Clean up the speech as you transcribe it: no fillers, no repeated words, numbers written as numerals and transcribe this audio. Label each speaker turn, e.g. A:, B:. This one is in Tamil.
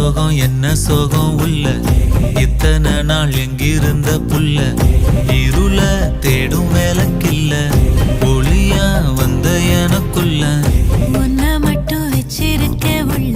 A: சோகம் என்ன சோகம் உள்ள இத்தனை நாள் எங்கிருந்த புல்ல இருள தேடும் வேலைக்கில்ல ஒளியா வந்த எனக்குள்ள
B: உன்னை மட்டும் வச்சிருக்க உள்ள